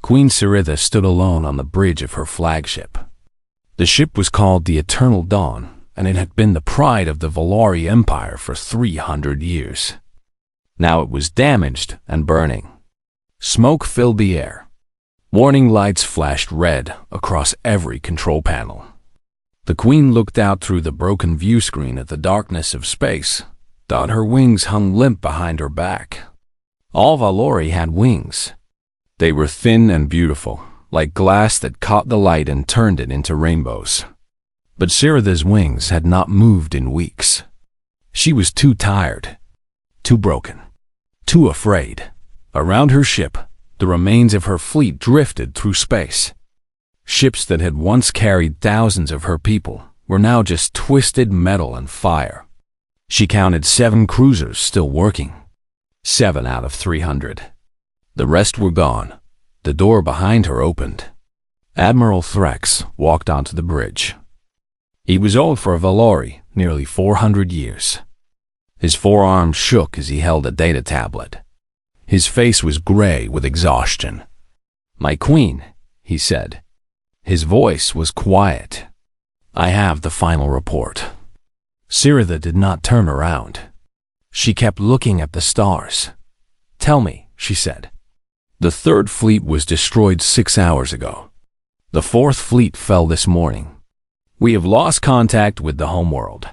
Queen Siritha stood alone on the bridge of her flagship. The ship was called the Eternal Dawn, and it had been the pride of the Valori Empire for 300 years. Now it was damaged and burning. Smoke filled the air. Warning lights flashed red across every control panel. The Queen looked out through the broken view screen at the darkness of space. Thought her wings hung limp behind her back. All Valori had wings. They were thin and beautiful, like glass that caught the light and turned it into rainbows. But Siritha's wings had not moved in weeks. She was too tired, too broken, too afraid. Around her ship, the remains of her fleet drifted through space. Ships that had once carried thousands of her people were now just twisted metal and fire. She counted 7 cruisers still working. 7 out of 300. The rest were gone. The door behind her opened. Admiral Threx walked onto the bridge. He was old for a Valori, nearly 400 years. His forearms shook as he held a data tablet. His face was gray with exhaustion. "My queen," he said. His voice was quiet. "I have the final report." Siritha did not turn around. She kept looking at the stars. "Tell me," she said. "The 3rd Fleet was destroyed 6 hours ago. The 4th Fleet fell this morning. We have lost contact with the homeworld.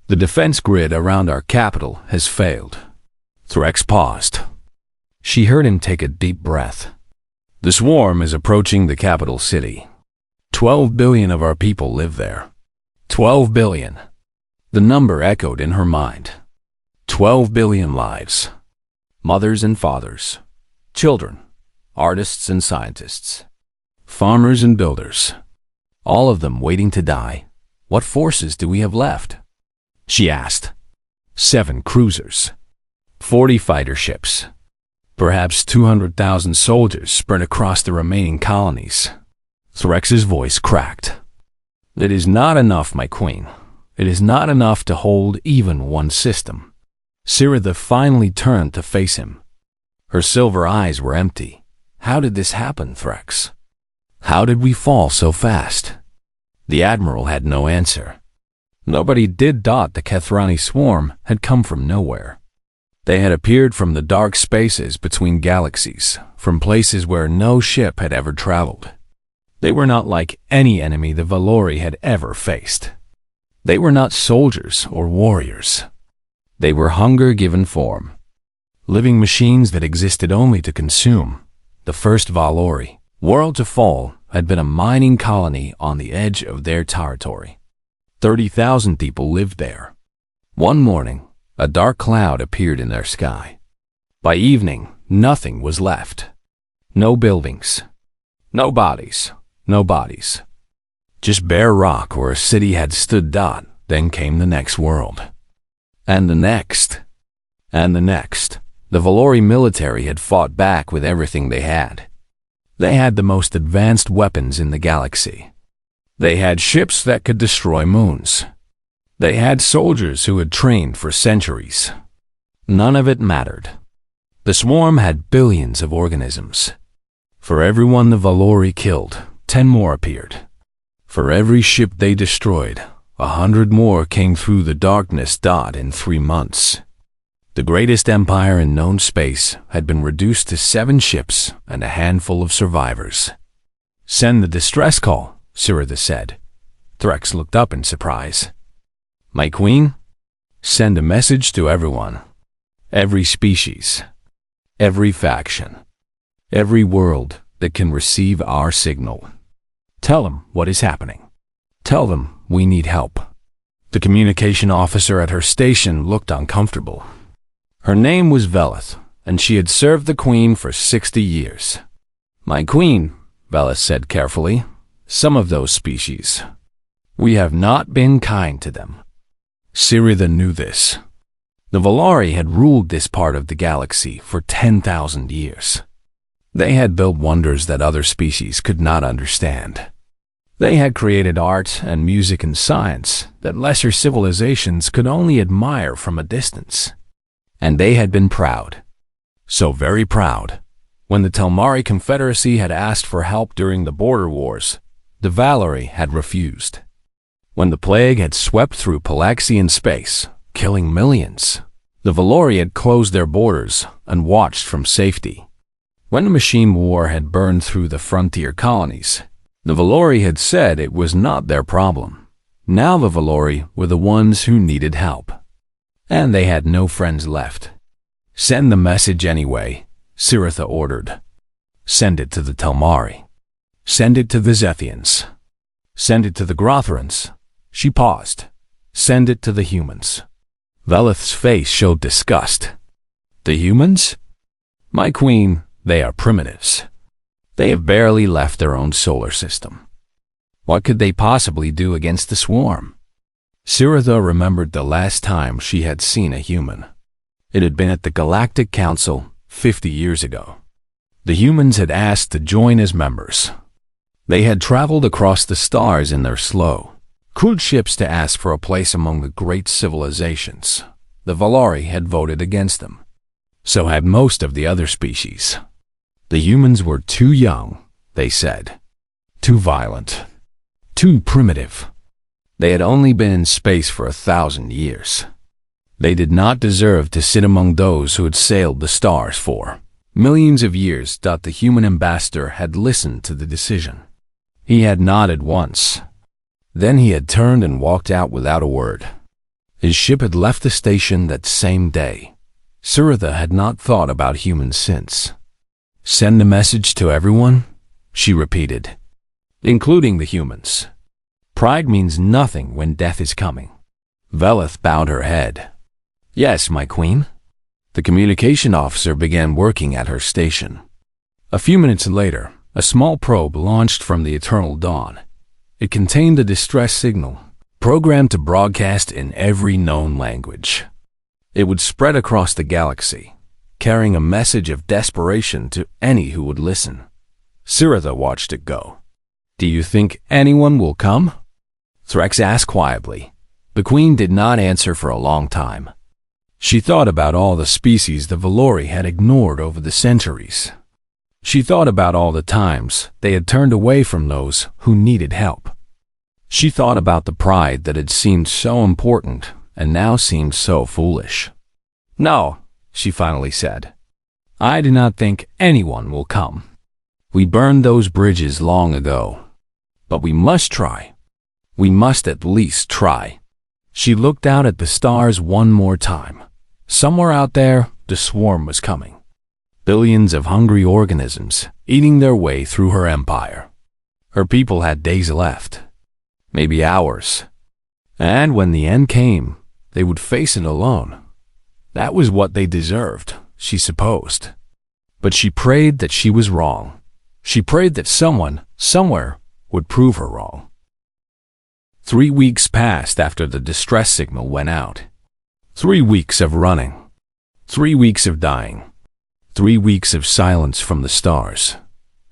The defense grid around our capital has failed." Threx paused. She heard him take a deep breath. "The swarm is approaching the capital city. 12 billion of our people live there. 12 billion. The number echoed in her mind. 12 billion lives. Mothers and fathers. Children. Artists and scientists. Farmers and builders. All of them waiting to die. What forces do we have left?" She asked. 7 cruisers. 40 fighter ships. Perhaps 200,000 soldiers spread across the remaining colonies. Threx's voice cracked. "It is not enough, my queen. It is not enough to hold even one system." Siritha finally turned to face him. Her silver eyes were empty. "How did this happen, Threx? How did we fall so fast?" The Admiral had no answer. Nobody did doubt the Kethrani swarm had come from nowhere. They had appeared from the dark spaces between galaxies, from places where no ship had ever traveled. They were not like any enemy the Valori had ever faced. They were not soldiers or warriors. They were hunger given form. Living machines that existed only to consume. The first Valori world to fall had been a mining colony on the edge of their territory. 30,000 people lived there. One morning, a dark cloud appeared in their sky. By evening, nothing was left. No buildings. No bodies. No bodies. Just bare rock where a city had stood. Then came the next world. And the next. And the next. The Valori military had fought back with everything they had. They had the most advanced weapons in the galaxy. They had ships that could destroy moons. They had soldiers who had trained for centuries. None of it mattered. The swarm had billions of organisms. For every one the Valori killed, 10 more appeared. For every ship they destroyed, 100 more came through the darkness. In 3 months. The greatest empire in known space had been reduced to 7 ships and a handful of survivors. "Send the distress call," Siritha said. Threx looked up in surprise. "My queen? Send a message to everyone. Every species. Every faction. Every world that can receive our signal. Tell them what is happening. Tell them we need help." The communication officer at her station looked uncomfortable. Her name was Velith, and she had served the queen for 60 years. "My queen," Velith said carefully, "some of those species. We have not been kind to them." Siritha knew this. The Valori had ruled this part of the galaxy for 10,000 years. They had built wonders that other species could not understand. They had created art and music and science that lesser civilizations could only admire from a distance. And they had been proud. So very proud When the Telmari Confederacy had asked for help during the border wars, the Valori had refused. When the plague had swept through Palaxian space, killing millions, the Valori had closed their borders and watched from safety. When the machine war had burned through the frontier colonies, the Valori had said it was not their problem. Now the Valori were the ones who needed help. And they had no friends left. "Send the message anyway," Siritha ordered. "Send it to the Telmari. Send it to the Zethians. Send it to the Grothrans." She paused. "Send it to the humans." Velith's face showed disgust. "The humans? My queen, they are primitives. They have barely left their own solar system. What could they possibly do against the swarm?" Siritha remembered the last time she had seen a human. It had been at the Galactic Council 50 years ago. The humans had asked to join as members. They had traveled across the stars in their slow, crude ships to ask for a place among the great civilizations. The Valori had voted against them. So had most of the other species. The humans were too young, they said. Too violent. Too primitive. They had only been in space for 1,000 years. They did not deserve to sit among those who had sailed the stars for millions of years. The human ambassador had listened to the decision. He had nodded once. Then he had turned and walked out without a word. His ship had left the station that same day. Siritha had not thought about humans since. "Send a message to everyone?" she repeated. "Including the humans. Pride means nothing when death is coming." Velith bowed her head. "Yes, my queen." The communication officer began working at her station. A few minutes later, a small probe launched from the Eternal Dawn. It contained a distress signal, programmed to broadcast in every known language. It would spread across the galaxy, carrying a message of desperation to any who would listen. Siritha watched it go. "Do you think anyone will come?" Threx asked quietly. The queen did not answer for a long time. She thought about all the species the Valori had ignored over the centuries. She thought about all the times they had turned away from those who needed help. She thought about the pride that had seemed so important and now seemed so foolish. "No," she finally said. "I do not think anyone will come. We burned those bridges long ago. But we must try. We must at least try." She looked out at the stars one more time. Somewhere out there, the swarm was coming. Billions of hungry organisms eating their way through her empire. Her people had days left. Maybe hours. And when the end came, they would face it alone. That was what they deserved, she supposed. But she prayed that she was wrong. She prayed that someone, somewhere, would prove her wrong. 3 weeks passed after the distress signal went out. 3 weeks of running. 3 weeks of dying. 3 weeks of silence from the stars.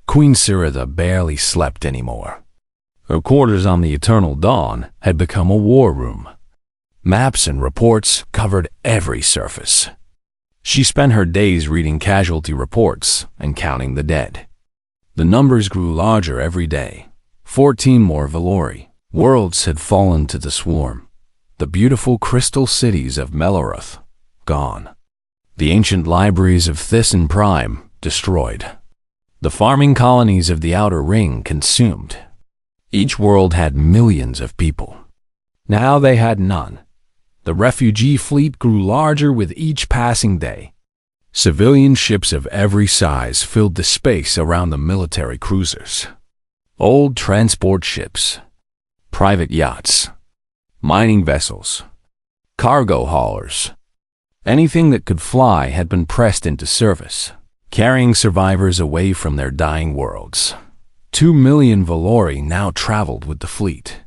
Queen Siritha barely slept anymore. Her quarters on the Eternal Dawn had become a war room. Maps and reports covered every surface. She spent her days reading casualty reports and counting the dead. The numbers grew larger every day. 14 more Valori worlds had fallen to the swarm. The beautiful crystal cities of Meloroth, gone. The ancient libraries of Thyssen Prime, destroyed. The farming colonies of the Outer Ring, consumed. Each world had millions of people. Now they had none. The refugee fleet grew larger with each passing day. Civilian ships of every size filled the space around the military cruisers. Old transport ships, private yachts, mining vessels, cargo haulers. Anything that could fly had been pressed into service, carrying survivors away from their dying worlds. 2 million Valori now traveled with the fleet.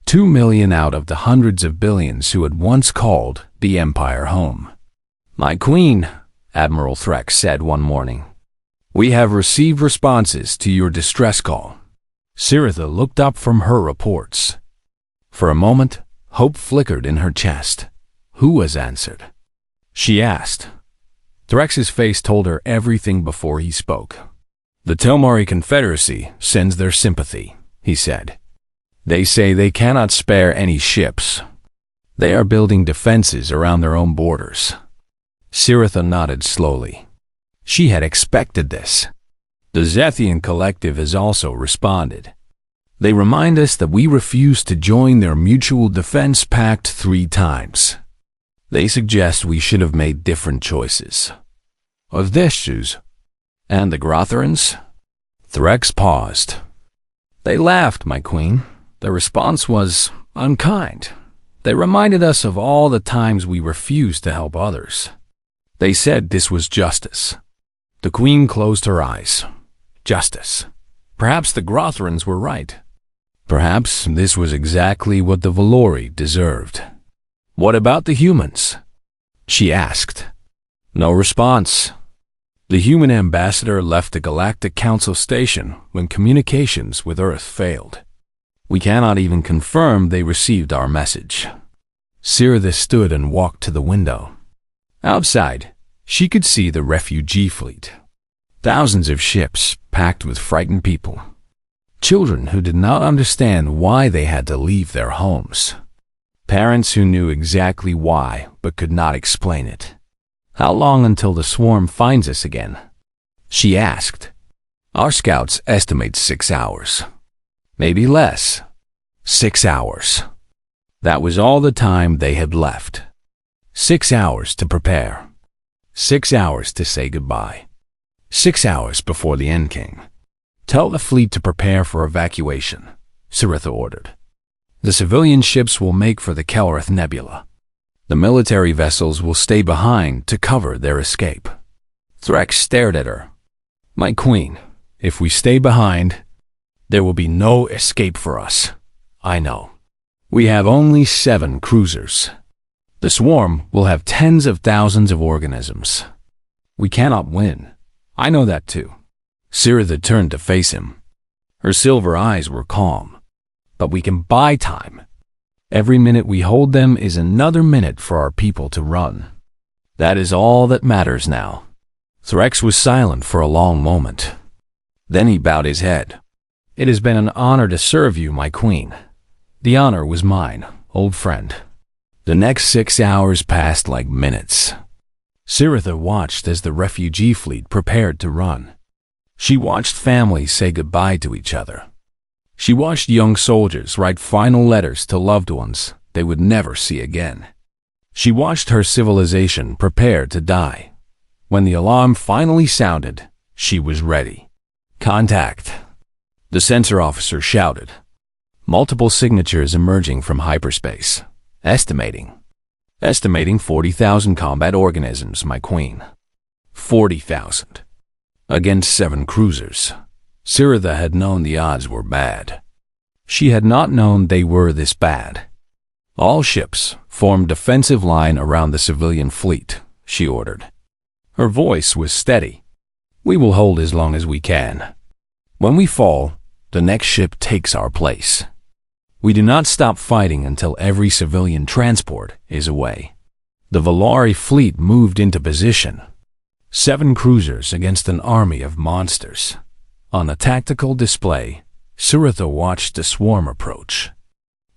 2 million out of the hundreds of billions who had once called the Empire home. "My queen," Admiral Threx said one morning, "we have received responses to your distress call." Siritha looked up from her reports. For a moment, hope flickered in her chest. Who was answered? She asked, Threx's face told her everything before he spoke. "The Telmari Confederacy sends their sympathy," he said. "They say they cannot spare any ships. They are building defenses around their own borders." Siritha nodded slowly. She had expected this. The Zethian Collective has also responded. They remind us that we refused to join their mutual defense pact 3 times. They suggest we should have made different choices. Of this choose. And the Grotherans? Threx paused. They laughed, my queen. Their response was unkind. They reminded us of all the times we refused to help others. They said this was justice. The queen closed her eyes. Justice. Perhaps the Grotherans were right. Perhaps this was exactly what the Valori deserved. "What about the humans?" she asked. No response. The human ambassador left the Galactic Council station when communications with Earth failed. We cannot even confirm they received our message. Siritha stood and walked to the window. Outside, she could see the refugee fleet. Thousands of ships packed with frightened people. Children who did not understand why they had to leave their homes. Parents who knew exactly why but could not explain it. "How long until the swarm finds us again?" she asked. "Our scouts estimate 6 hours. Maybe less. 6 hours." That was all the time they had left. 6 hours to prepare. 6 hours to say goodbye. 6 hours before the end came. "Tell the fleet to prepare for evacuation," Siritha ordered. "The civilian ships will make for the Kellereth Nebula. The military vessels will stay behind to cover their escape." Threx stared at her. "My queen, if we stay behind, there will be no escape for us. I know. We have only 7 cruisers. The swarm will have tens of thousands of organisms. We cannot win. I know that too." Siritha turned to face him. Her silver eyes were calm. "But we can buy time. Every minute we hold them is another minute for our people to run. That is all that matters now." Threx was silent for a long moment. Then he bowed his head. "It has been an honor to serve you, my queen. The honor was mine, old friend." The next 6 hours passed like minutes. Siritha watched as the refugee fleet prepared to run. She watched families say goodbye to each other. She watched young soldiers write final letters to loved ones they would never see again. She watched her civilization prepare to die. When the alarm finally sounded, she was ready. "Contact," the sensor officer shouted. Multiple signatures emerging from hyperspace. Estimating 40,000 combat organisms, my queen. 40,000. Against 7 cruisers. Siritha had known the odds were bad. She had not known they were this bad. "All ships form defensive line around the civilian fleet," she ordered. Her voice was steady. "We will hold as long as we can. When we fall, the next ship takes our place. We do not stop fighting until every civilian transport is away." The Valari fleet moved into position. 7 cruisers against an army of monsters. On a tactical display, Siritha watched the swarm approach.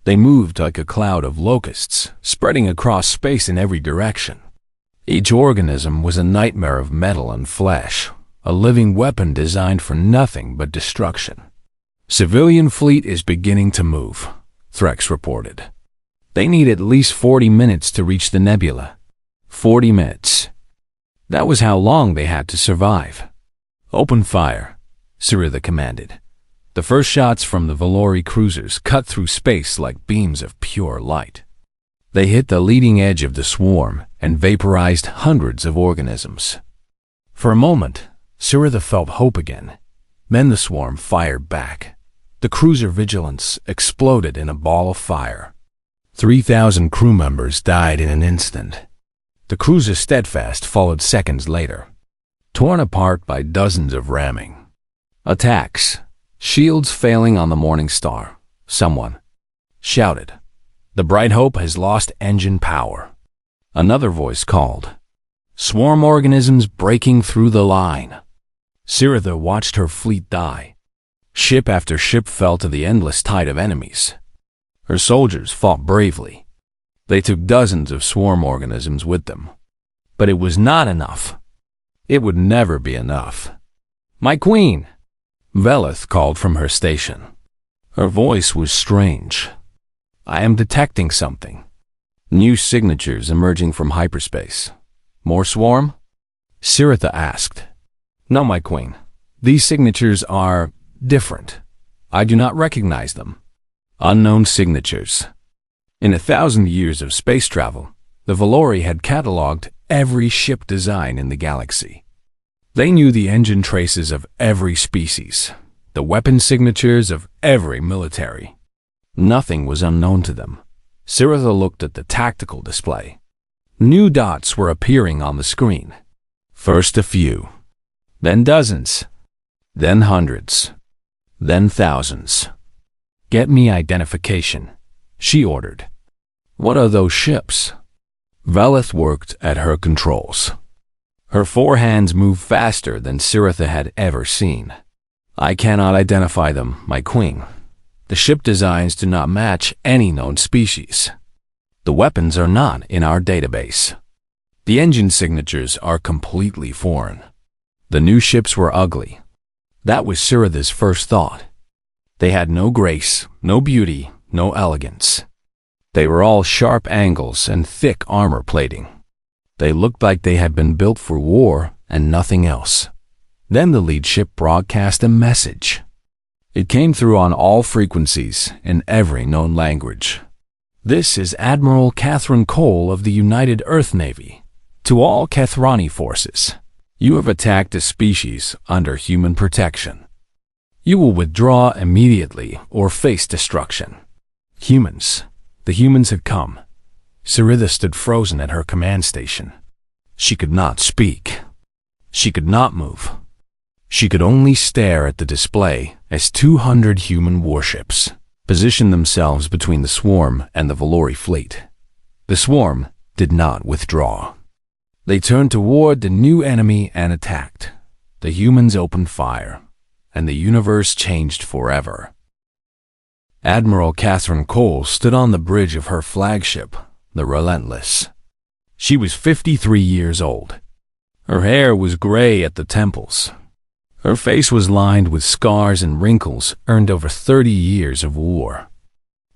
They moved like a cloud of locusts, spreading across space in every direction. Each organism was a nightmare of metal and flesh, a living weapon designed for nothing but destruction. "Civilian fleet is beginning to move," Threx reported. "They need at least 40 minutes to reach the nebula." 40 minutes. That was how long they had to survive. "Open fire," Siritha commanded. The first shots from the Valori cruisers cut through space like beams of pure light. They hit the leading edge of the swarm and vaporized hundreds of organisms. For a moment, Siritha felt hope again. Then the swarm fired back. The cruiser Vigilance exploded in a ball of fire. 3,000 crew members died in an instant. The cruiser Steadfast followed seconds later, torn apart by dozens of ramming. Attacks. Shields failing on the Morning Star. Someone shouted. "The Bright Hope has lost engine power." Another voice called. Swarm organisms breaking through the line. Siritha watched her fleet die. Ship after ship fell to the endless tide of enemies. Her soldiers fought bravely. They took dozens of swarm organisms with them. But it was not enough. It would never be enough. "My queen!" Velith called from her station. Her voice was strange. "I am detecting something. New signatures emerging from hyperspace. More swarm?" Siritha asked. "No, my queen. These signatures are different. I do not recognize them. Unknown signatures." In 1,000 years of space travel, the Valori had cataloged every ship design in the galaxy. They knew the engine traces of every species, the weapon signatures of every military. Nothing was unknown to them. Siritha looked at the tactical display. New dots were appearing on the screen. First a few, then dozens, then hundreds, then thousands. "Get me identification," she ordered. "What are those ships?" Velith worked at her controls. Her four hands moved faster than Siritha had ever seen. "I cannot identify them, my queen. The ship designs do not match any known species. The weapons are not in our database. The engine signatures are completely foreign. The new ships were ugly." That was Siritha's first thought. They had no grace, no beauty, no elegance. They were all sharp angles and thick armor plating. They looked like they had been built for war and nothing else. Then the lead ship broadcast a message. It came through on all frequencies in every known language. "This is Admiral Catherine Cole of the United Earth Navy. To all Kethrani forces, you have attacked a species under human protection. You will withdraw immediately or face destruction. Humans, the humans have come." Siritha stood frozen at her command station. She could not speak. She could not move. She could only stare at the display as 200 human warships positioned themselves between the swarm and the Valori fleet. The swarm did not withdraw. They turned toward the new enemy and attacked. The humans opened fire, and the universe changed forever. Admiral Catherine Cole stood on the bridge of her flagship, the Relentless. She was 53 years old. Her hair was gray at the temples. Her face was lined with scars and wrinkles earned over 30 years of war.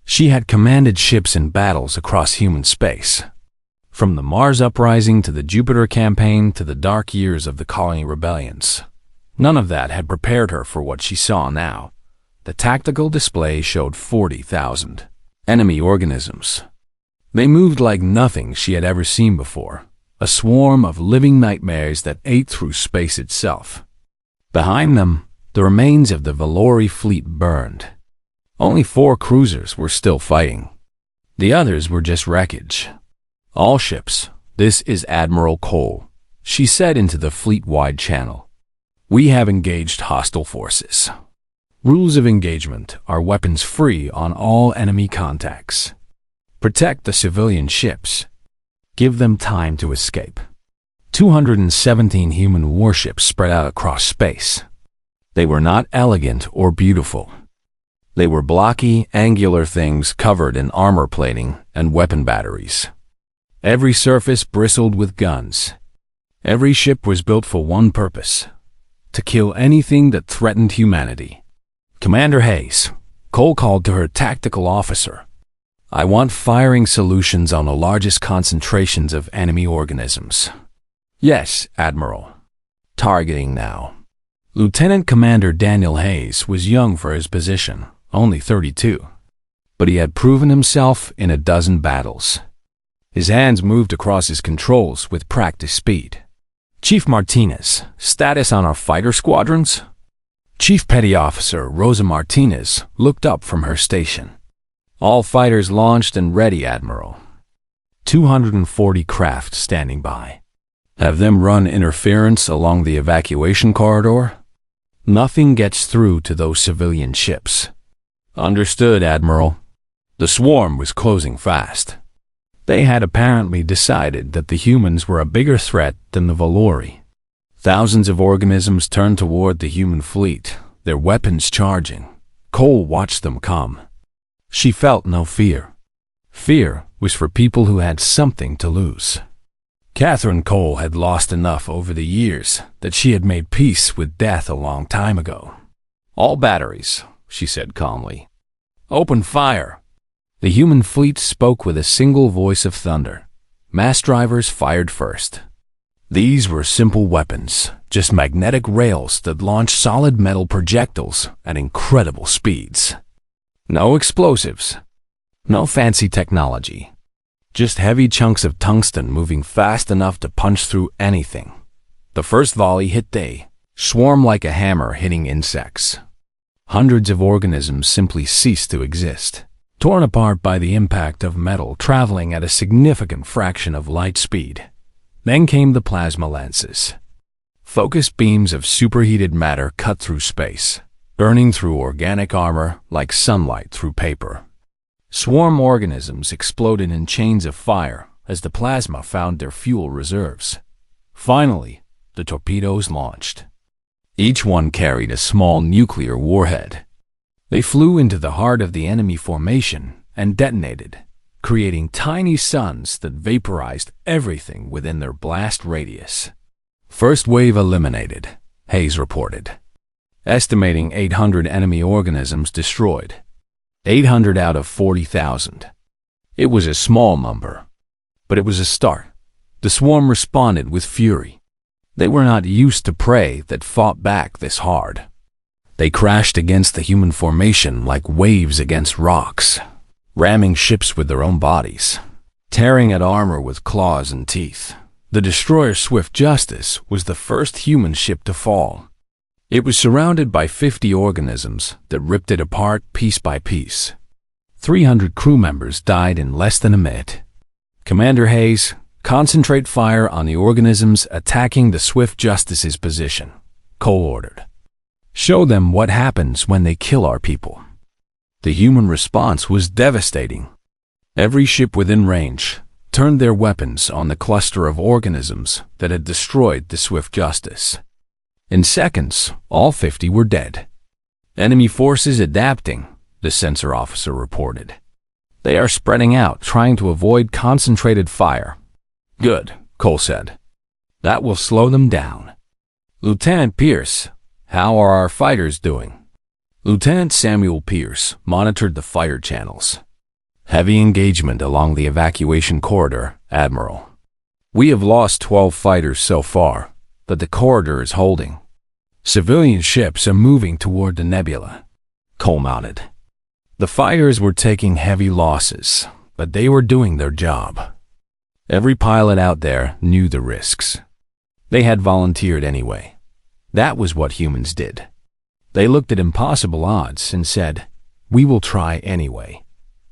She had commanded ships in battles across human space. From the Mars Uprising to the Jupiter Campaign to the dark years of the Colony Rebellions. None of that had prepared her for what she saw now. The tactical display showed 40,000 enemy organisms. They moved like nothing she had ever seen before, a swarm of living nightmares that ate through space itself. Behind them, the remains of the Valori fleet burned. Only 4 cruisers were still fighting. The others were just wreckage. "All ships, this is Admiral Cole," she said into the fleet-wide channel. "We have engaged hostile forces. Rules of engagement are weapons free on all enemy contacts. Protect the civilian ships. Give them time to escape." 217 human warships spread out across space. They were not elegant or beautiful. They were blocky, angular things covered in armor plating and weapon batteries. Every surface bristled with guns. Every ship was built for one purpose: to kill anything that threatened humanity. "Commander Hayes," Cole called to her tactical officer, "I want firing solutions on the largest concentrations of enemy organisms." "Yes, Admiral. Targeting now." Lieutenant Commander Daniel Hayes was young for his position, only 32, but he had proven himself in a dozen battles. His hands moved across his controls with practiced speed. "Chief Martinez, status on our fighter squadrons?" Chief Petty Officer Rosa Martinez looked up from her station. "All fighters launched and ready, Admiral. 240 craft standing by. Have them run interference along the evacuation corridor. Nothing gets through to those civilian ships." "Understood, Admiral." The swarm was closing fast. They had apparently decided that the humans were a bigger threat than the Valori. Thousands of organisms turned toward the human fleet, their weapons charging. Cole watched them come. She felt no fear. Fear was for people who had something to lose. Catherine Cole had lost enough over the years that she had made peace with death a long time ago. "All batteries," she said calmly. "Open fire." The human fleet spoke with a single voice of thunder. Mass drivers fired first. These were simple weapons, just magnetic rails that launched solid metal projectiles at incredible speeds. No explosives. No fancy technology. Just heavy chunks of tungsten moving fast enough to punch through anything. The first volley hit they swarm like a hammer hitting insects. Hundreds of organisms simply ceased to exist, torn apart by the impact of metal traveling at a significant fraction of light speed. Then came the plasma lances. Focused beams of superheated matter cut through space, burning through organic armor like sunlight through paper. Swarm organisms exploded in chains of fire as the plasma found their fuel reserves. Finally, the torpedoes launched. Each one carried a small nuclear warhead. They flew into the heart of the enemy formation and detonated, creating tiny suns that vaporized everything within their blast radius. "First wave eliminated," Hayes reported, estimating 800 enemy organisms destroyed. 800 out of 40,000. It was a small number, but it was a start. The swarm responded with fury. They were not used to prey that fought back this hard. They crashed against the human formation like waves against rocks, ramming ships with their own bodies, tearing at armor with claws and teeth. The destroyer Swift Justice was the first human ship to fall. It was surrounded by 50 organisms that ripped it apart piece by piece. 300 crew members died in less than a minute. "Commander Hayes, concentrate fire on the organisms attacking the Swift Justice's position," Cole ordered. "Show them what happens when they kill our people." The human response was devastating. Every ship within range turned their weapons on the cluster of organisms that had destroyed the Swift Justice. In seconds, all 50 were dead. "Enemy forces adapting," the sensor officer reported. "They are spreading out, trying to avoid concentrated fire." "Good," Cole said. "That will slow them down." "Lieutenant Pierce, how are our fighters doing?" Lieutenant Samuel Pierce monitored the fire channels. "Heavy engagement along the evacuation corridor, Admiral. We have lost 12 fighters so far, but the corridor is holding. Civilian ships are moving toward the nebula." Cole nodded. The fighters were taking heavy losses, but they were doing their job. Every pilot out there knew the risks. They had volunteered anyway. That was what humans did. They looked at impossible odds and said, "We will try anyway."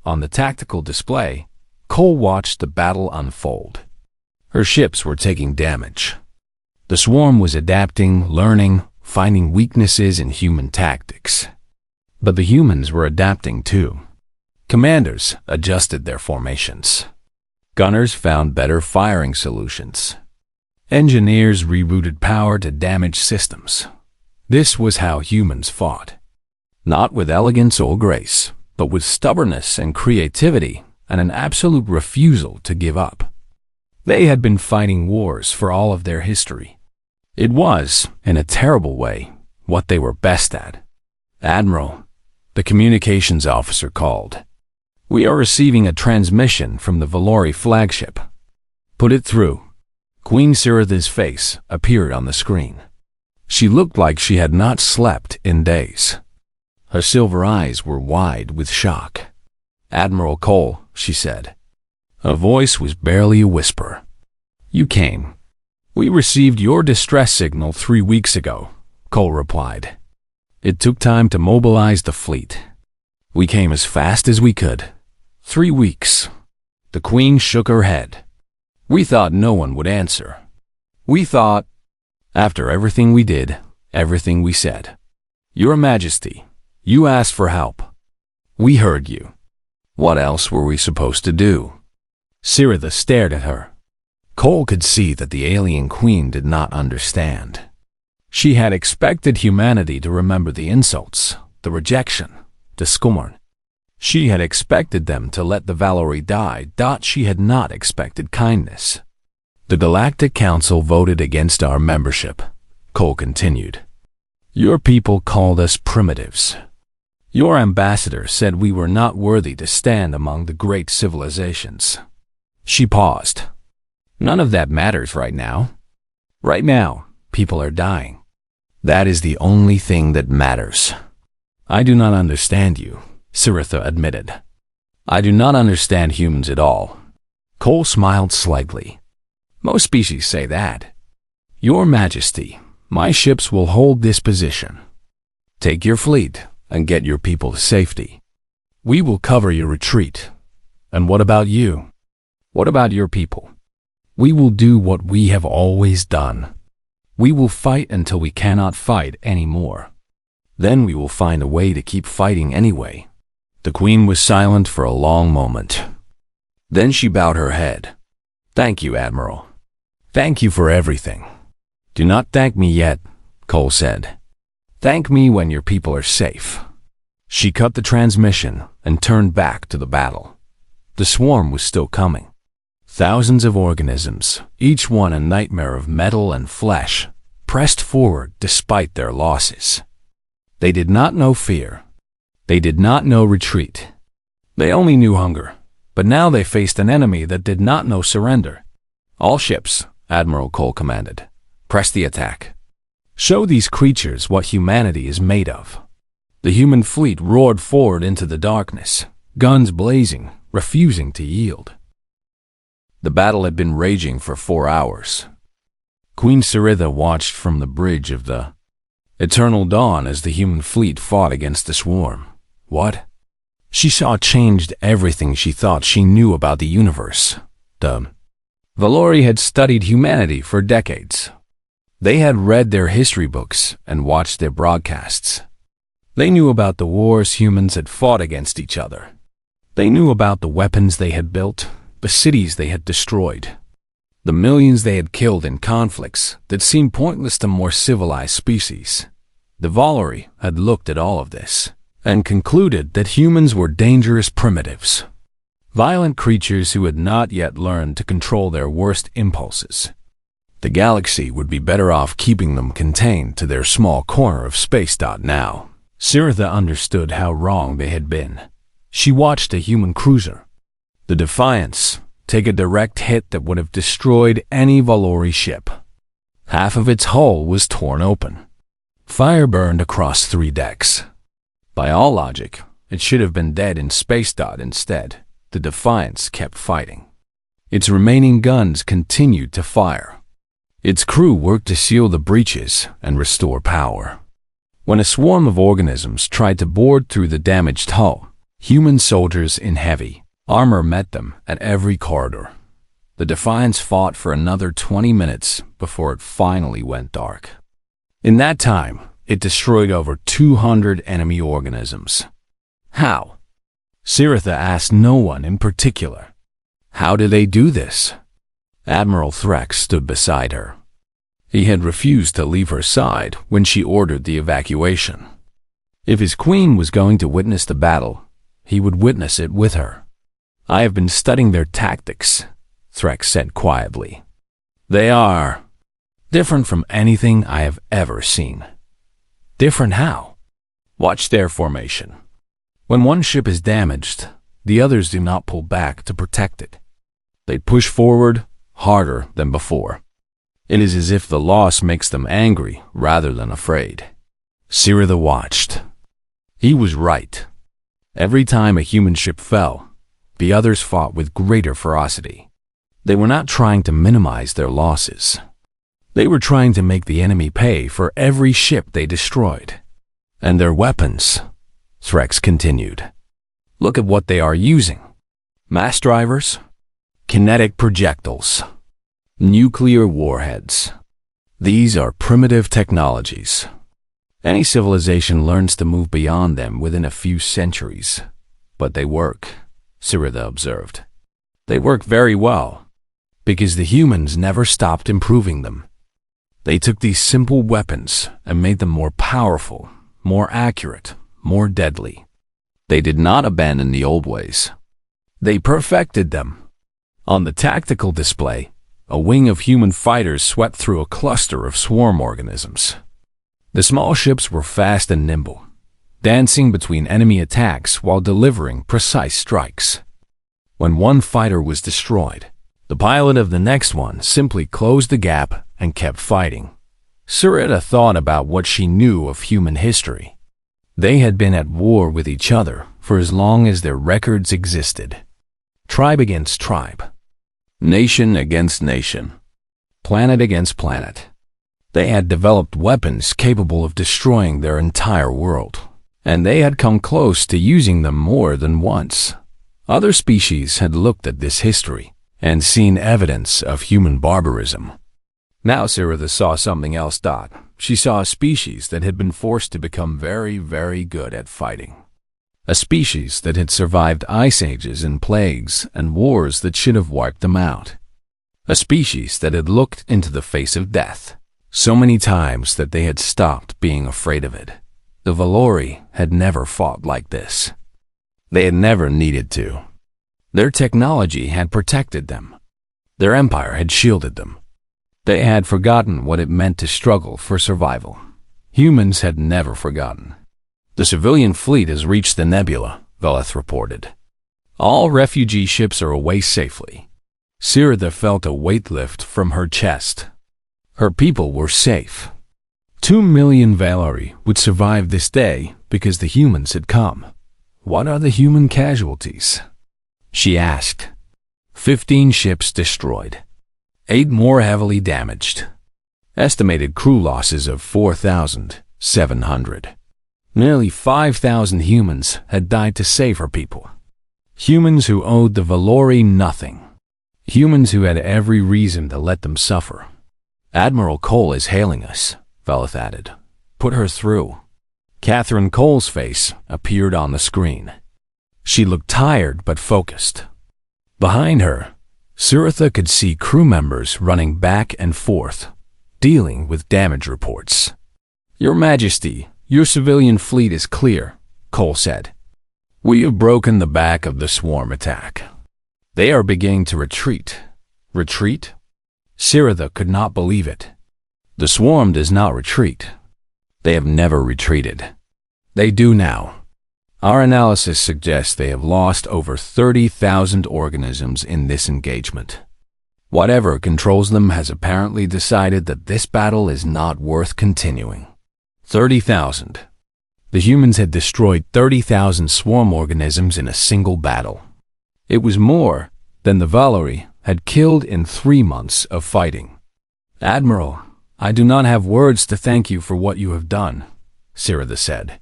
On the tactical display, Cole watched the battle unfold. Her ships were taking damage. The swarm was adapting, learning, finding weaknesses in human tactics. But the humans were adapting too. Commanders adjusted their formations. Gunners found better firing solutions. Engineers rerouted power to damaged systems. This was how humans fought. Not with elegance or grace, but with stubbornness and creativity and an absolute refusal to give up. They had been fighting wars for all of their history. It was, in a terrible way, what they were best at. "Admiral," the communications officer called. "We are receiving a transmission from the Valori flagship." "Put it through." Queen Siritha's face appeared on the screen. She looked like she had not slept in days. Her silver eyes were wide with shock. "Admiral Cole," she said. Her voice was barely a whisper. "You came. We received your distress signal 3 weeks ago," Cole replied. "It took time to mobilize the fleet. We came as fast as we could. 3 weeks." The Queen shook her head. "We thought no one would answer. We thought, after everything we did, everything we said. Your Majesty, you asked for help. We heard you. What else were we supposed to do?" Siritha stared at her. Cole could see that the alien queen did not understand. She had expected humanity to remember the insults, the rejection, the scorn. She had expected them to let the Valori die. She had not expected kindness. The Galactic Council voted against our membership, Cole continued. Your people called us primitives. Your ambassador said we were not worthy to stand among the great civilizations. She paused. None of that matters right now. Right now, people are dying. That is the only thing that matters. I do not understand you, Siritha admitted. I do not understand humans at all. Cole smiled slightly. Most species say that. Your Majesty, my ships will hold this position. Take your fleet and get your people to safety. We will cover your retreat. And what about you? What about your people? We will do what we have always done. We will fight until we cannot fight anymore. Then we will find a way to keep fighting anyway. The Queen was silent for a long moment. Then she bowed her head. Thank you, Admiral. Thank you for everything. Do not thank me yet, Cole said. Thank me when your people are safe. She cut the transmission and turned back to the battle. The swarm was still coming. Thousands of organisms, each one a nightmare of metal and flesh, pressed forward despite their losses. They did not know fear. They did not know retreat. They only knew hunger, but now they faced an enemy that did not know surrender. All ships, Admiral Cole commanded, press the attack. Show these creatures what humanity is made of. The human fleet roared forward into the darkness, guns blazing, refusing to yield. The battle had been raging for 4 hours. Queen Siritha watched from the bridge of the Eternal Dawn as the human fleet fought against the swarm. What? She saw changed everything she thought she knew about the universe. The Valori had studied humanity for decades. They had read their history books and watched their broadcasts. They knew about the wars humans had fought against each other. They knew about the weapons they had built, the cities they had destroyed, the millions they had killed in conflicts that seemed pointless to more civilized species. The Valori had looked at all of this and concluded that humans were dangerous primitives, violent creatures who had not yet learned to control their worst impulses. The galaxy would be better off keeping them contained to their small corner of space. Now, Siritha understood how wrong they had been. She watched a human cruiser, the Defiance, take a direct hit that would have destroyed any Valori ship. Half of its hull was torn open. Fire burned across 3 decks. By all logic, it should have been dead in space. Instead, the Defiance kept fighting. Its remaining guns continued to fire. Its crew worked to seal the breaches and restore power. When a swarm of organisms tried to bore through the damaged hull, human soldiers in heavy armor met them at every corridor. The Defiance fought for another 20 minutes before it finally went dark. In that time, it destroyed over 200 enemy organisms. How? Siritha asked no one in particular. How did they do this? Admiral Threx stood beside her. He had refused to leave her side when she ordered the evacuation. If his queen was going to witness the battle, he would witness it with her. I have been studying their tactics, Threx said quietly. They are different from anything I have ever seen. Different how? Watch their formation. When one ship is damaged, the others do not pull back to protect it. They push forward harder than before. It is as if the loss makes them angry rather than afraid. Siritha watched. He was right. Every time a human ship fell, the others fought with greater ferocity. They were not trying to minimize their losses. They were trying to make the enemy pay for every ship they destroyed. And their weapons, Threx continued. Look at what they are using. Mass drivers, kinetic projectiles, nuclear warheads. These are primitive technologies. Any civilization learns to move beyond them within a few centuries. But they work, Siritha observed. They worked very well, because the humans never stopped improving them. They took these simple weapons and made them more powerful, more accurate, more deadly. They did not abandon the old ways. They perfected them. On the tactical display, a wing of human fighters swept through a cluster of swarm organisms. The small ships were fast and nimble, dancing between enemy attacks while delivering precise strikes. When one fighter was destroyed, the pilot of the next one simply closed the gap and kept fighting. Sarita thought about what she knew of human history. They had been at war with each other for as long as their records existed. Tribe against tribe. Nation against nation. Planet against planet. They had developed weapons capable of destroying their entire world, and they had come close to using them more than once. Other species had looked at this history and seen evidence of human barbarism. Now Sarita saw something else. She saw a species that had been forced to become very, very good at fighting. A species that had survived ice ages and plagues and wars that should have wiped them out. A species that had looked into the face of death so many times that they had stopped being afraid of it. The Valori had never fought like this. They had never needed to. Their technology had protected them. Their empire had shielded them. They had forgotten what it meant to struggle for survival. Humans had never forgotten. The civilian fleet has reached the nebula, Veleth reported. All refugee ships are away safely. Sarita felt a weight lift from her chest. Her people were safe. 2 million Valori would survive this day because the humans had come. What are the human casualties? She asked. 15 ships destroyed. 8 more heavily damaged. Estimated crew losses of 4,700. Nearly 5,000 humans had died to save her people. Humans who owed the Valori nothing. Humans who had every reason to let them suffer. Admiral Cole is hailing us, Veleth added. Put her through. Catherine Cole's face appeared on the screen. She looked tired but focused. Behind her, Sarita could see crew members running back and forth, dealing with damage reports. Your Majesty, your civilian fleet is clear, Cole said. We have broken the back of the swarm attack. They are beginning to retreat. Retreat? Sarita could not believe it. The swarm does not retreat. They have never retreated. They do now. Our analysis suggests they have lost over 30,000 organisms in this engagement. Whatever controls them has apparently decided that this battle is not worth continuing. 30,000. The humans had destroyed 30,000 swarm organisms in a single battle. It was more than the Valori had killed in 3 months of fighting. Admiral, I do not have words to thank you for what you have done, Sarita said.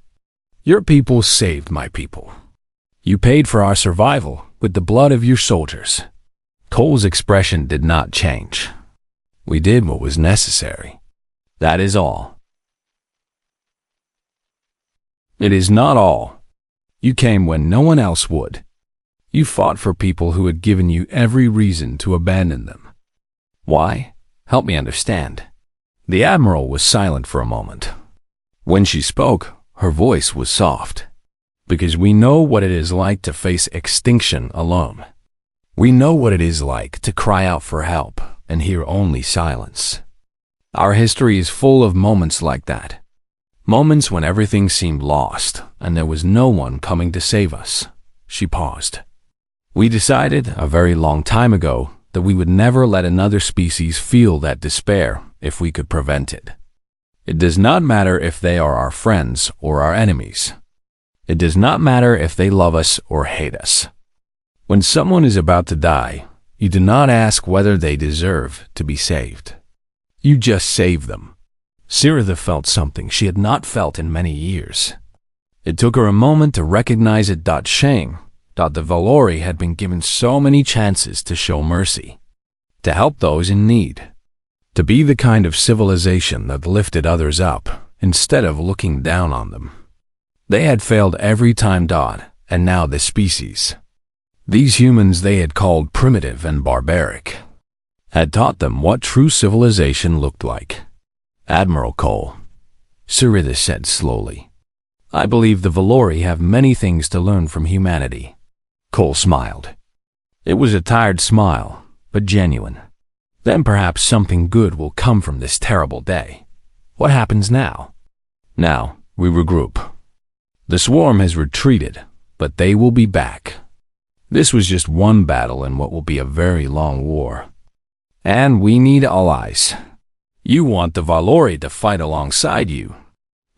Your people saved my people. You paid for our survival with the blood of your soldiers. Cole's expression did not change. We did what was necessary. That is all. It is not all. You came when no one else would. You fought for people who had given you every reason to abandon them. Why? Help me understand. The Admiral was silent for a moment. When she spoke, her voice was soft. Because we know what it is like to face extinction alone. We know what it is like to cry out for help and hear only silence. Our history is full of moments like that. Moments when everything seemed lost and there was no one coming to save us. She paused. We decided a very long time ago that we would never let another species feel that despair if we could prevent it. It does not matter if they are our friends or our enemies. It does not matter if they love us or hate us. When someone is about to die, you do not ask whether they deserve to be saved. You just save them. Sarita felt something she had not felt in many years. It took her a moment to recognize it. Shame that the Valori had been given so many chances to show mercy, to help those in need, to be the kind of civilization that lifted others up instead of looking down on them. They had failed every time. And now the species. These humans they had called primitive and barbaric had taught them what true civilization looked like. Admiral Cole, Sarita said slowly, I believe the Valori have many things to learn from humanity. Cole smiled. It was a tired smile, but genuine. Then perhaps something good will come from this terrible day. What happens now? Now, we regroup. The swarm has retreated, but they will be back. This was just one battle in what will be a very long war. And we need allies. You want the Valori to fight alongside you.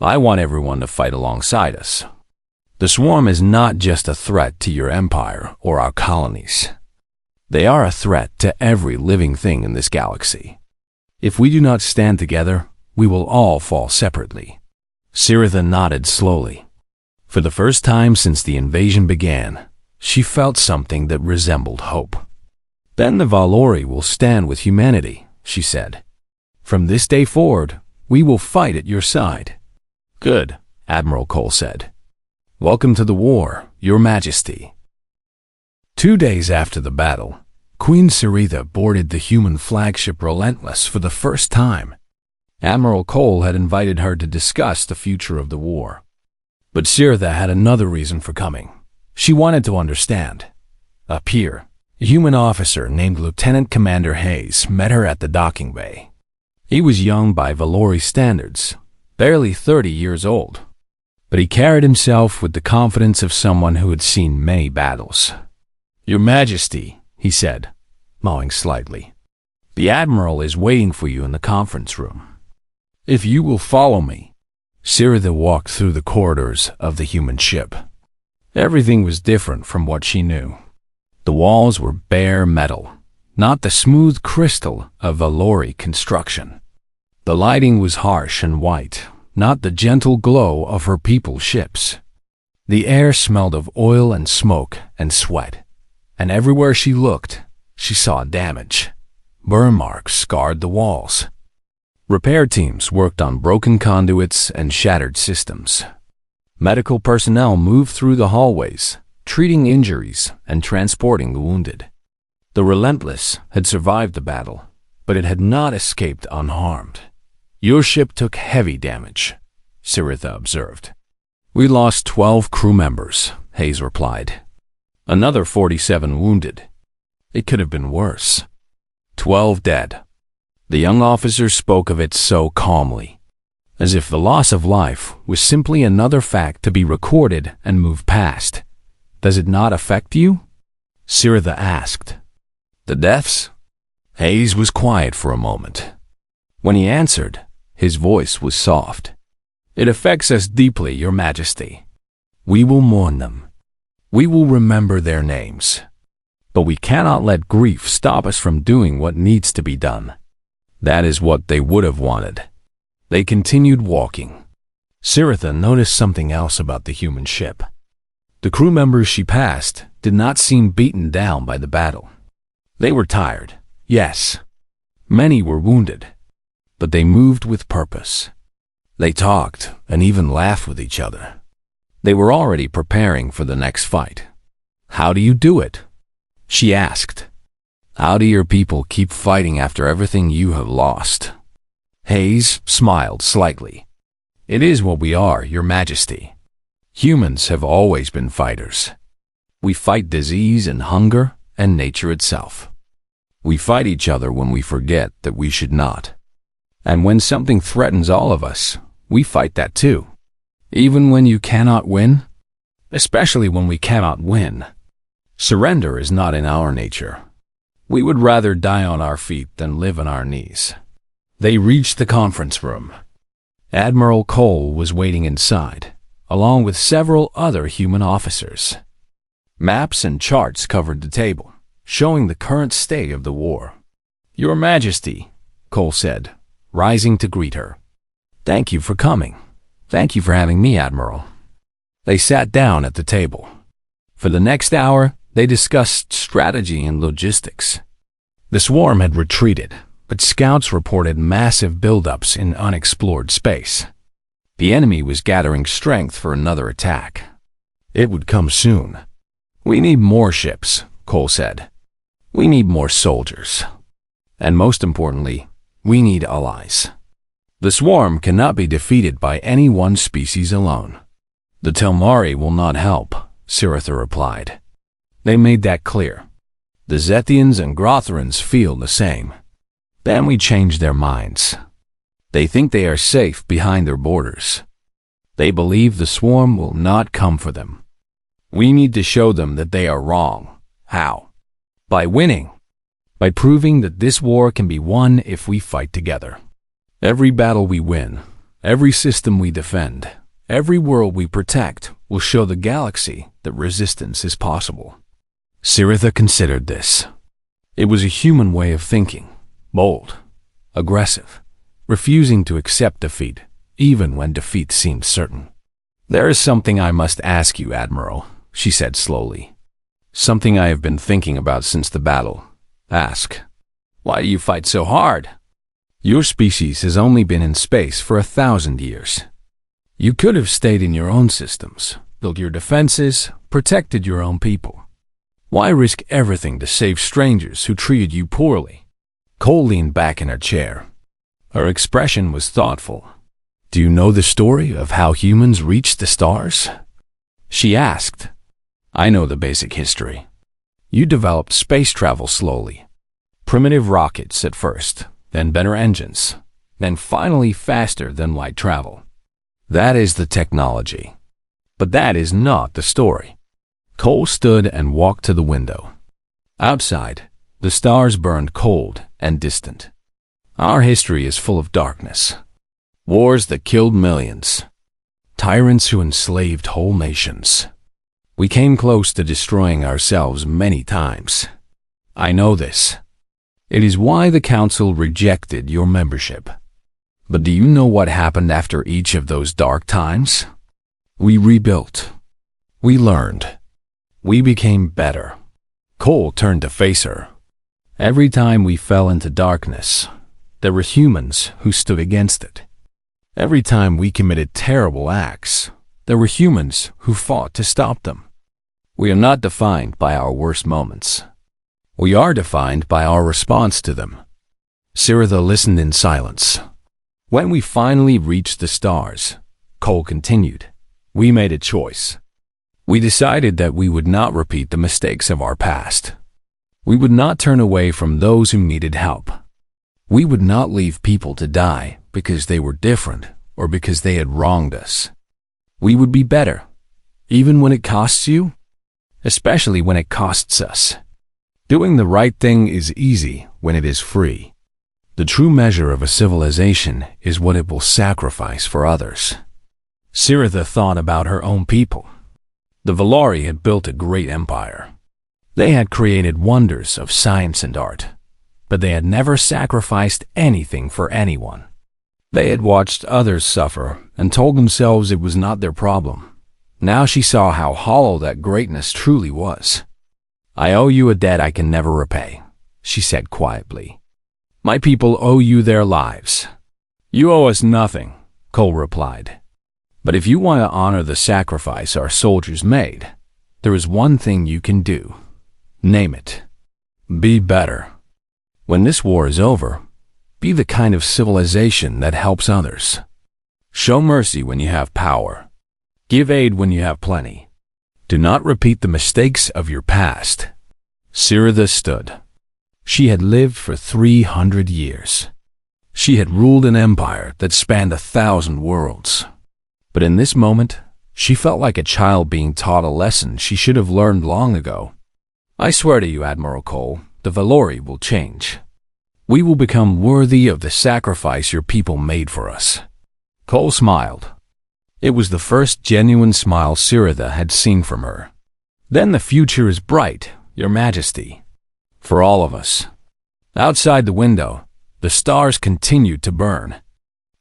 I want everyone to fight alongside us. The swarm is not just a threat to your empire or our colonies. They are a threat to every living thing in this galaxy. If we do not stand together, we will all fall separately. Sarita nodded slowly. For the first time since the invasion began, she felt something that resembled hope. Then the Valori will stand with humanity, she said. From this day forward, we will fight at your side. Good, Admiral Cole said. Welcome to the war, Your Majesty. 2 days after the battle, Queen Sarita boarded the human flagship Relentless for the first time. Admiral Cole had invited her to discuss the future of the war. But Sarita had another reason for coming. She wanted to understand. A peer, a human officer named Lieutenant Commander Hayes, met her at the docking bay. He was young by Valori standards, barely 30 years old. But he carried himself with the confidence of someone who had seen many battles. Your Majesty, he said, bowing slightly, the Admiral is waiting for you in the conference room. If you will follow me. Sarita walked through the corridors of the human ship. Everything was different from what she knew. The walls were bare metal, not the smooth crystal of Valori construction. The lighting was harsh and white, not the gentle glow of her people's ships. The air smelled of oil and smoke and sweat, and everywhere she looked, she saw damage. Burn marks scarred the walls. Repair teams worked on broken conduits and shattered systems. Medical personnel moved through the hallways, treating injuries and transporting the wounded. The Relentless had survived the battle, but it had not escaped unharmed. Your ship took heavy damage, Sarita observed. We lost 12 crew members, Hayes replied. Another 47 wounded. It could have been worse. 12 dead. The young officer spoke of it so calmly, as if the loss of life was simply another fact to be recorded and moved past. Does it not affect you? Sarita asked. The deaths? Hayes was quiet for a moment. When he answered, his voice was soft. It affects us deeply, Your Majesty. We will mourn them. We will remember their names. But we cannot let grief stop us from doing what needs to be done. That is what they would have wanted. They continued walking. Sarita noticed something else about the human ship. The crew members she passed did not seem beaten down by the battle. They were tired, yes. Many were wounded, but they moved with purpose. They talked and even laughed with each other. They were already preparing for the next fight. How do you do it? She asked. How do your people keep fighting after everything you have lost? Hayes smiled slightly. It is what we are, Your Majesty. Humans have always been fighters. We fight disease and hunger and nature itself. We fight each other when we forget that we should not. And when something threatens all of us, we fight that too. Even when you cannot win, especially when we cannot win. Surrender is not in our nature. We would rather die on our feet than live on our knees. They reached the conference room. Admiral Cole was waiting inside, along with several other human officers. Maps and charts covered the table, showing the current state of the war. Your Majesty, Cole said, rising to greet her. Thank you for coming. Thank you for having me, Admiral. They sat down at the table. For the next hour, they discussed strategy and logistics. The swarm had retreated, but scouts reported massive buildups in unexplored space. The enemy was gathering strength for another attack. It would come soon. We need more ships, Cole said. We need more soldiers. And most importantly, we need allies. The swarm cannot be defeated by any one species alone. The Telmari will not help, Siritha replied. They made that clear. The Zethians and Grothrans feel the same. Then we change their minds. They think they are safe behind their borders. They believe the swarm will not come for them. We need to show them that they are wrong. How? By winning. By proving that this war can be won if we fight together. Every battle we win, every system we defend, every world we protect will show the galaxy that resistance is possible. Siritha considered this. It was a human way of thinking, bold, aggressive, refusing to accept defeat, even when defeat seemed certain. There is something I must ask you, Admiral, she said slowly. Something I have been thinking about since the battle. Ask. Why do you fight so hard? Your species has only been in space for 1,000 years. You could have stayed in your own systems, built your defenses, protected your own people. Why risk everything to save strangers who treated you poorly? Cole leaned back in her chair. Her expression was thoughtful. Do you know the story of how humans reached the stars? She asked. I know the basic history. You developed space travel slowly. Primitive rockets at first, then better engines, then finally faster than light travel. That is the technology. But that is not the story. Cole stood and walked to the window. Outside, the stars burned cold and distant. Our history is full of darkness. Wars that killed millions. Tyrants who enslaved whole nations. We came close to destroying ourselves many times. I know this. It is why the Council rejected your membership. But do you know what happened after each of those dark times? We rebuilt. We learned. We became better. Cole turned to face her. Every time we fell into darkness, there were humans who stood against it. Every time we committed terrible acts, there were humans who fought to stop them. We are not defined by our worst moments. We are defined by our response to them. Siritha listened in silence. When we finally reached the stars, Cole continued, we made a choice. We decided that we would not repeat the mistakes of our past. We would not turn away from those who needed help. We would not leave people to die because they were different or because they had wronged us. We would be better, even when it costs you, especially when it costs us. Doing the right thing is easy when it is free. The true measure of a civilization is what it will sacrifice for others. Siritha thought about her own people. The Valari had built a great empire. They had created wonders of science and art, but they had never sacrificed anything for anyone. They had watched others suffer and told themselves it was not their problem. Now she saw how hollow that greatness truly was. I owe you a debt I can never repay, she said quietly. My people owe you their lives. You owe us nothing, Cole replied. But if you want to honor the sacrifice our soldiers made, there is one thing you can do. Name it. Be better. When this war is over, be the kind of civilization that helps others. Show mercy when you have power. Give aid when you have plenty. Do not repeat the mistakes of your past. Siritha stood. She had lived for 300 years. She had ruled an empire that spanned 1,000 worlds. But in this moment, she felt like a child being taught a lesson she should have learned long ago. I swear to you, Admiral Cole, the Valori will change. We will become worthy of the sacrifice your people made for us. Cole smiled. It was the first genuine smile Siritha had seen from her. Then the future is bright, Your Majesty. For all of us. Outside the window, the stars continued to burn.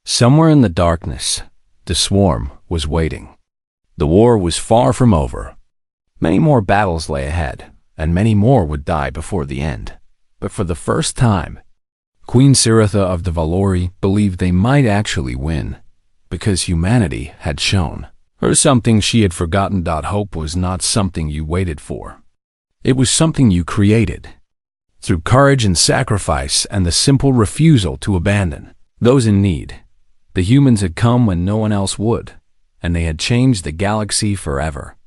Somewhere in the darkness, the swarm was waiting. The war was far from over. Many more battles lay ahead, and many more would die before the end. But for the first time, Queen Siritha of the Valori believed they might actually win, because humanity had shown or something she had forgotten. Hope was not something you waited for. It was something you created. Through courage and sacrifice and the simple refusal to abandon those in need, the humans had come when no one else would, and they had changed the galaxy forever.